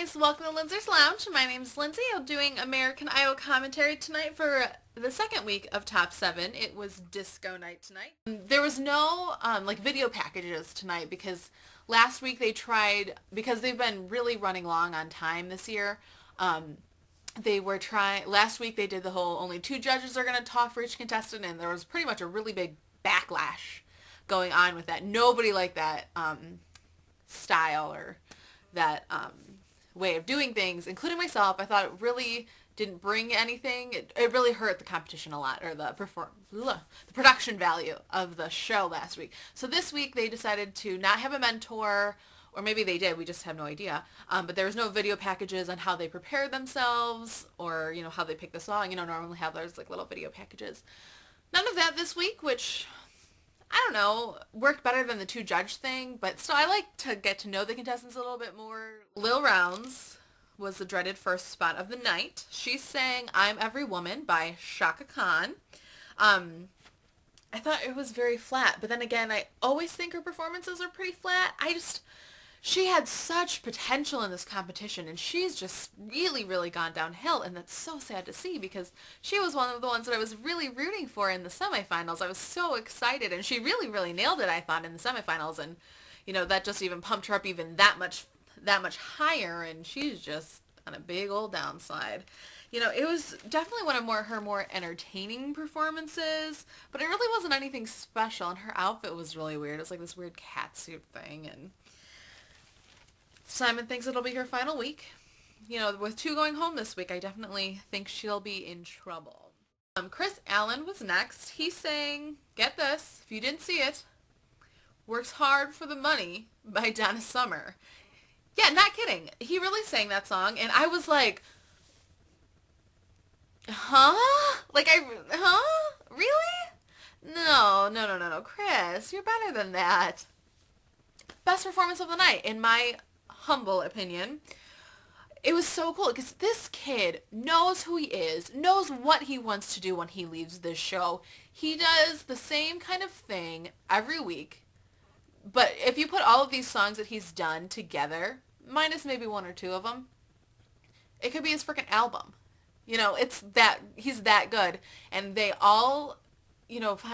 guys, welcome to Linzers Lounge. My name's Lindsay. I'm doing American Idol commentary tonight for the second week of Top 7. It was disco night tonight. There was no video packages tonight because last week they tried, because they've been really running long on time this year, last week they did the whole only two judges are going to talk for each contestant, and there was pretty much a really big backlash going on with that. Nobody liked that style or that way of doing things, including myself. I thought it really didn't bring anything. It really hurt the competition a lot, or the production value of the show last week. So this week they decided to not have a mentor, or maybe they did, we just have no idea. But there was no video packages on how they prepared themselves, or how they pick the song. Normally have those little video packages. None of that this week, which I don't know, worked better than the two judge thing, but still I like to get to know the contestants a little bit more. Lil Rounds was the dreaded first spot of the night. She sang I'm Every Woman by Shaka Khan. I thought it was very flat, but then again, I always think her performances are pretty flat. She had such potential in this competition, and she's just really, really gone downhill, and that's so sad to see because she was one of the ones that I was really rooting for in the semifinals. I was so excited, and she really, really nailed it, I thought, in the semifinals, and, that just even pumped her up even that much higher, and she's just on a big old downslide. It was definitely one of her more entertaining performances, but it really wasn't anything special, and her outfit was really weird. It was like this weird catsuit thing, and Simon thinks it'll be her final week. With two going home this week, I definitely think she'll be in trouble. Chris Allen was next. He sang, get this, if you didn't see it, Works Hard for the Money by Donna Summer. Yeah, not kidding. He really sang that song, and I was like, huh? Really? No, Chris, you're better than that. Best performance of the night, in my humble opinion. It was so cool because this kid knows who he is, knows what he wants to do when he leaves this show. He does the same kind of thing every week, but if you put all of these songs that he's done together, minus maybe one or two of them, it could be his freaking album. It's that, he's that good, and they all,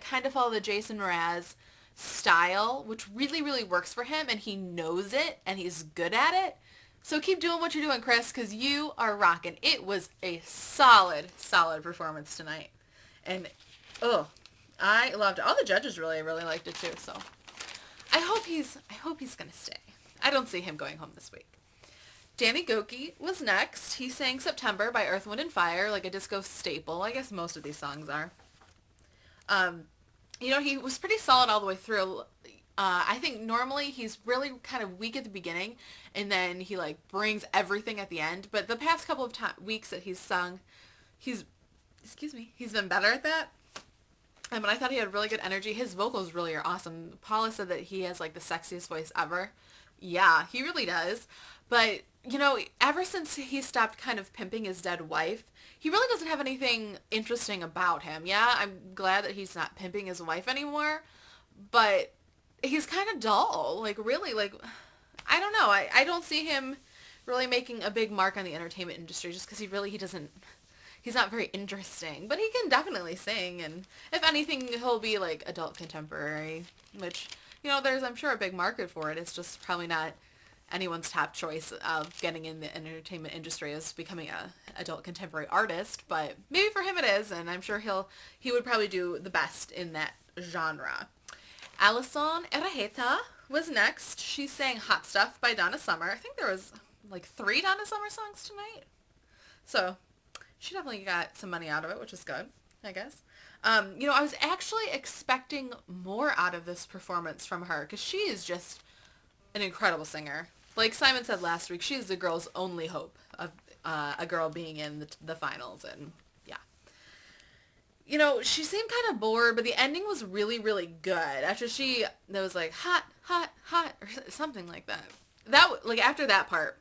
kind of follow the Jason Mraz style, which really, really works for him, and he knows it, and he's good at it. So keep doing what you're doing, Chris, because you are rocking. It was a solid, solid performance tonight. And, I loved it. All the judges really, really liked it, too. So I hope he's going to stay. I don't see him going home this week. Danny Goki was next. He sang September by Earth, Wind, and Fire, like a disco staple. I guess most of these songs are. He was pretty solid all the way through. I think normally he's really kind of weak at the beginning, and then he brings everything at the end. But the past couple of weeks that he's sung, he's been better at that. But I thought he had really good energy. His vocals really are awesome. Paula said that he has the sexiest voice ever. Yeah, he really does. But, ever since he stopped kind of pimping his dead wife, he really doesn't have anything interesting about him. Yeah, I'm glad that he's not pimping his wife anymore, but he's kind of dull. Really, I don't know. I don't see him really making a big mark on the entertainment industry just because he's not very interesting. But he can definitely sing, and if anything, he'll be adult contemporary, which, there's, I'm sure, a big market for it. It's just probably not anyone's top choice of getting in the entertainment industry is becoming a adult contemporary artist, but maybe for him it is, and I'm sure he would probably do the best in that genre. Alison Errejeta was next. She sang Hot Stuff by Donna Summer. I think there was 3 Donna Summer songs tonight, so she definitely got some money out of it, which is good, I guess. I was actually expecting more out of this performance from her because she is just an incredible singer. Like Simon said last week, she's the girl's only hope of a girl being in the finals, and yeah. She seemed kind of bored, but the ending was really, really good. After there was hot, hot, hot, or something like that. After that part,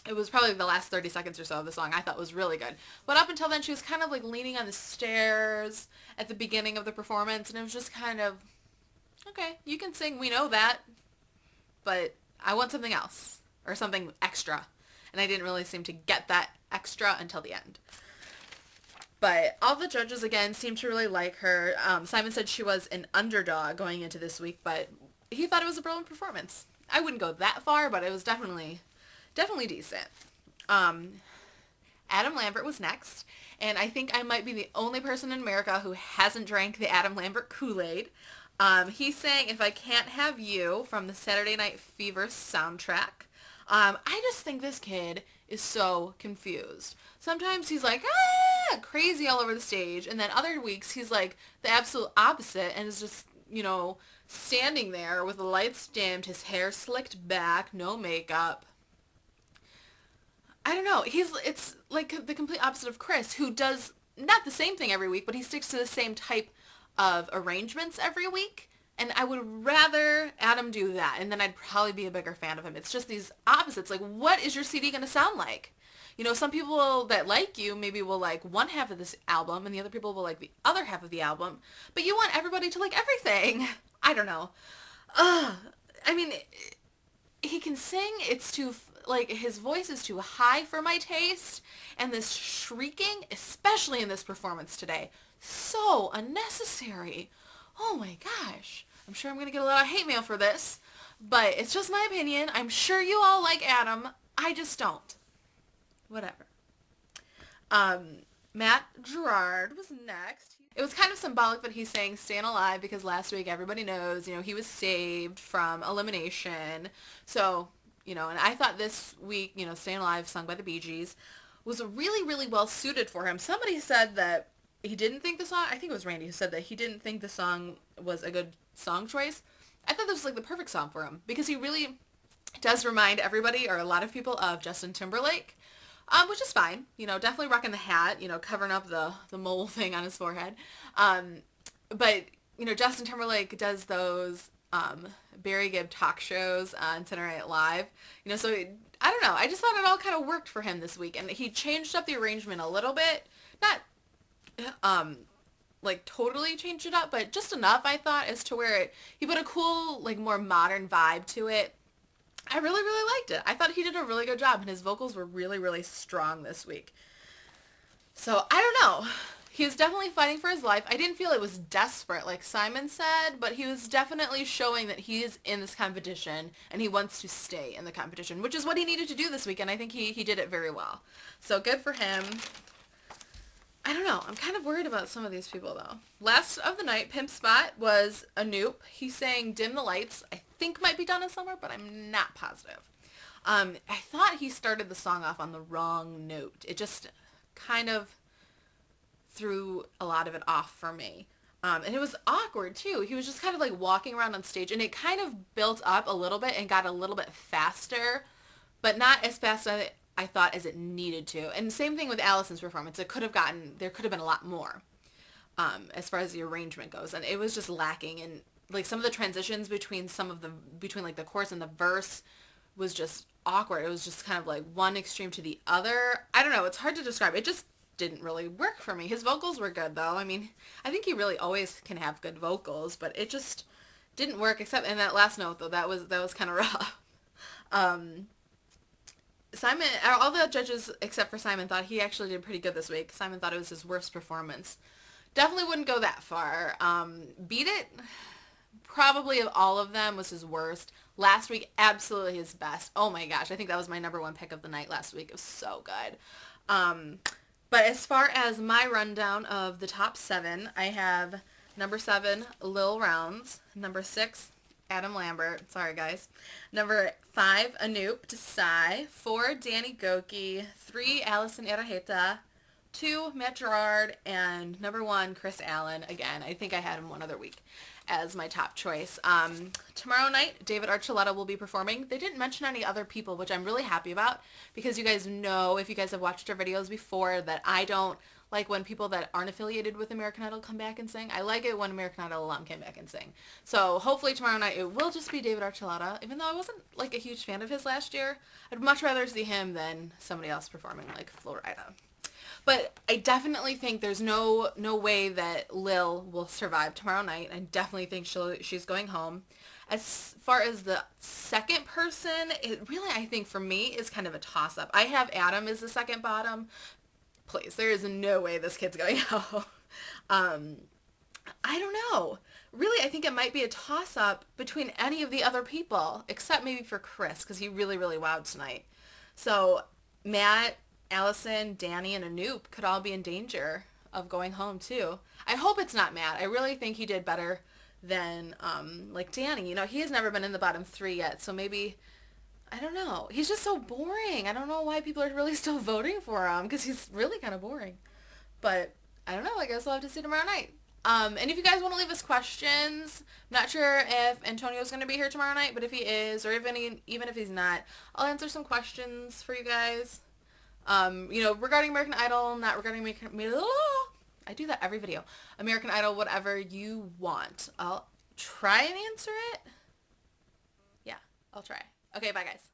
it was probably the last 30 seconds or so of the song I thought was really good. But up until then, she was kind of leaning on the stairs at the beginning of the performance, and it was just kind of, okay, you can sing, we know that, but I want something else, or something extra. and I didn't really seem to get that extra until the end. But all the judges, again, seemed to really like her. Simon said she was an underdog going into this week, but he thought it was a brilliant performance. I wouldn't go that far, but it was definitely decent. Adam Lambert was next, and I think I might be the only person in America who hasn't drank the Adam Lambert Kool-Aid. He sang If I Can't Have You from the Saturday Night Fever soundtrack. I just think this kid is so confused. Sometimes he's like, crazy all over the stage, and then other weeks he's like the absolute opposite and is just, standing there with the lights dimmed, his hair slicked back, no makeup. I don't know. It's like the complete opposite of Chris, who does not the same thing every week, but he sticks to the same type of arrangements every week. And I would rather Adam do that, and then I'd probably be a bigger fan of him. It's just these opposites. Like, what is your CD going to sound like? Some people that like you maybe will like one half of this album, and the other people will like the other half of the album. But you want everybody to like everything. I don't know. I mean, he can sing. It's too, like, his voice is too high for my taste. And this shrieking, especially in this performance today, so unnecessary. Oh my gosh. I'm sure I'm going to get a lot of hate mail for this, but it's just my opinion. I'm sure you all like Adam. I just don't. Whatever. Matt Gerard was next. It was kind of symbolic that he's saying Staying Alive because last week everybody knows, he was saved from elimination. So, and I thought this week, Staying Alive, sung by the Bee Gees, was really, really well suited for him. Somebody said that he didn't think the song, I think it was Randy who said that he didn't think the song was a good song choice. I thought this was like the perfect song for him because he really does remind everybody or a lot of people of Justin Timberlake, which is fine. Definitely rocking the hat, covering up the mole thing on his forehead. But, Justin Timberlake does those Barry Gibb talk shows on Saturday Night Live. So I don't know. I just thought it all kind of worked for him this week. And he changed up the arrangement a little bit. Not like totally changed it up, but just enough, I thought, as to where he put a cool, like, more modern vibe to it. I really, really liked it. I thought he did a really good job, and his vocals were really, really strong this week. So, I don't know. He was definitely fighting for his life. I didn't feel it was desperate, like Simon said, but he was definitely showing that he is in this competition, and he wants to stay in the competition, which is what he needed to do this week, and I think he did it very well. So, good for him. I don't know. I'm kind of worried about some of these people, though. Last of the night, Pimp Spot was Anoop. He sang Dim the Lights. I think might be Donna Summer, but I'm not positive. I thought he started the song off on the wrong note. It just kind of threw a lot of it off for me. And it was awkward, too. He was just kind of like walking around on stage, and it kind of built up a little bit and got a little bit faster, but not as fast as I thought as it needed to. And same thing with Allison's performance. There could have been a lot more as far as the arrangement goes. And it was just lacking. And like some of the transitions between like the chorus and the verse was just awkward. It was just kind of like one extreme to the other. I don't know. It's hard to describe. It just didn't really work for me. His vocals were good, though. I mean, I think he really always can have good vocals, but it just didn't work, except in that last note, though. That was kind of rough. Simon, all the judges except for Simon thought he actually did pretty good this week. Simon thought it was his worst performance. Definitely wouldn't go that far. Beat It, probably of all of them, was his worst. Last week, absolutely his best. Oh my gosh, I think that was my number one pick of the night last week. It was so good. But as far as my rundown of the top 7, I have number 7, Lil Rounds. Number 6, Adam Lambert. Sorry, guys. Number 5, Anoop Desai. 4, Danny Goki. 3, Allison Arajeta. 2, Matt Gerard. And number 1, Chris Allen. Again, I think I had him one other week as my top choice. Tomorrow night, David Archuleta will be performing. They didn't mention any other people, which I'm really happy about, because you guys know, if you guys have watched our videos before, that I don't like when people that aren't affiliated with American Idol come back and sing. I like it when American Idol alum came back and sing. So hopefully tomorrow night it will just be David Archuleta, even though I wasn't like a huge fan of his last year. I'd much rather see him than somebody else performing like Florida. But I definitely think there's no way that Lil will survive tomorrow night. I definitely think she's going home. As far as the second person, it really, I think for me, is kind of a toss-up. I have Adam as the second bottom. Please, there is no way this kid's going out. um, I don't know. Really, I think it might be a toss-up between any of the other people, except maybe for Chris, because he really, really wowed tonight. So Matt, Allison, Danny, and Anoop could all be in danger of going home, too. I hope it's not Matt. I really think he did better than, like, Danny. You know, he has never been in the bottom 3 yet, so maybe, I don't know. He's just so boring. I don't know why people are really still voting for him, because he's really kind of boring. But I don't know. I guess we'll have to see tomorrow night. And if you guys want to leave us questions, I'm not sure if Antonio's going to be here tomorrow night, but if he is, or even if he's not, I'll answer some questions for you guys. You know, regarding American Idol, not regarding American, I do that every video. American Idol, whatever you want. I'll try and answer it. Yeah, I'll try. Okay, bye guys.